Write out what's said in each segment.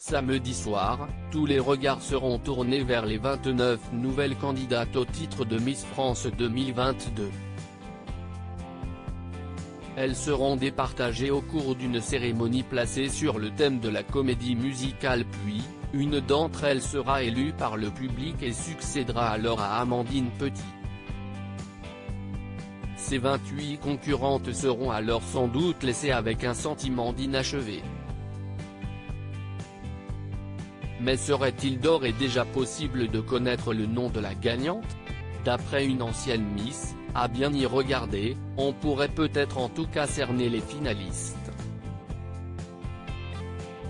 Samedi soir, tous les regards seront tournés vers les 29 nouvelles candidates au titre de Miss France 2022. Elles seront départagées au cours d'une cérémonie placée sur le thème de la comédie musicale, puis, une d'entre elles sera élue par le public et succédera alors à Amandine Petit. Ces 28 concurrentes seront alors sans doute laissées avec un sentiment d'inachevé. Mais serait-il d'ores et déjà possible de connaître le nom de la gagnante? D'après une ancienne Miss, à bien y regarder, on pourrait peut-être en tout cas cerner les finalistes.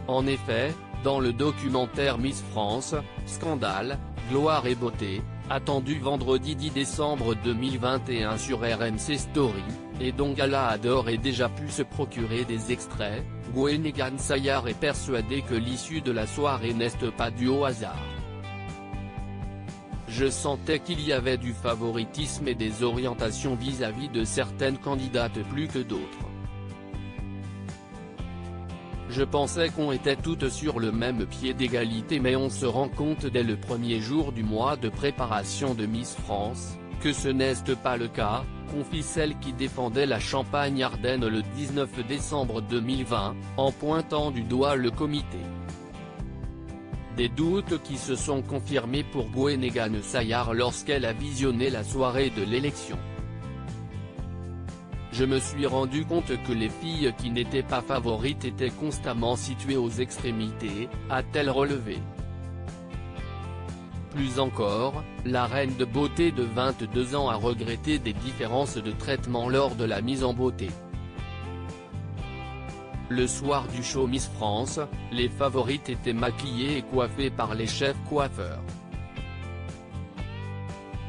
En effet, dans le documentaire Miss France, Scandale, Gloire et Beauté, attendu vendredi 10 décembre 2021 sur RMC Story, et dont Gala a d'ores et déjà pu se procurer des extraits, Gwenaëlle Sayar est persuadée que l'issue de la soirée n'est pas due au hasard. Je sentais qu'il y avait du favoritisme et des orientations vis-à-vis de certaines candidates plus que d'autres. Je pensais qu'on était toutes sur le même pied d'égalité, mais on se rend compte dès le premier jour du mois de préparation de Miss France, que ce n'est pas le cas, confie celle qui défendait la Champagne-Ardenne le 19 décembre 2020, en pointant du doigt le comité. Des doutes qui se sont confirmés pour Gwenaëlle Sayar lorsqu'elle a visionné la soirée de l'élection. Je me suis rendu compte que les filles qui n'étaient pas favorites étaient constamment situées aux extrémités, a-t-elle relevé. Plus encore, la reine de beauté de 22 ans a regretté des différences de traitement lors de la mise en beauté. Le soir du show Miss France, les favorites étaient maquillées et coiffées par les chefs coiffeurs.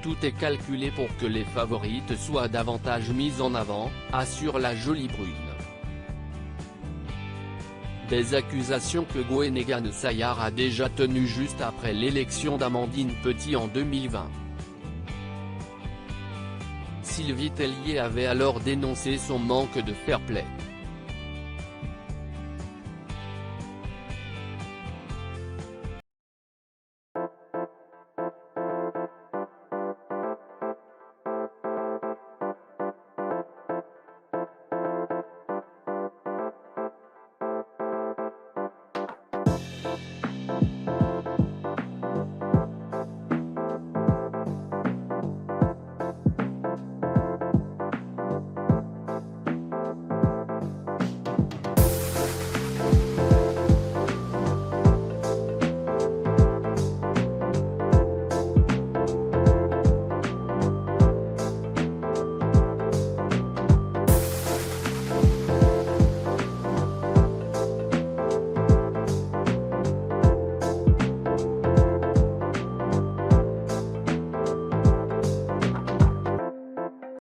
Tout est calculé pour que les favorites soient davantage mises en avant, assure la jolie brune. Des accusations que Gwenaëlle Sayar a déjà tenues juste après l'élection d'Amandine Petit en 2020. Sylvie Tellier avait alors dénoncé son manque de fair-play.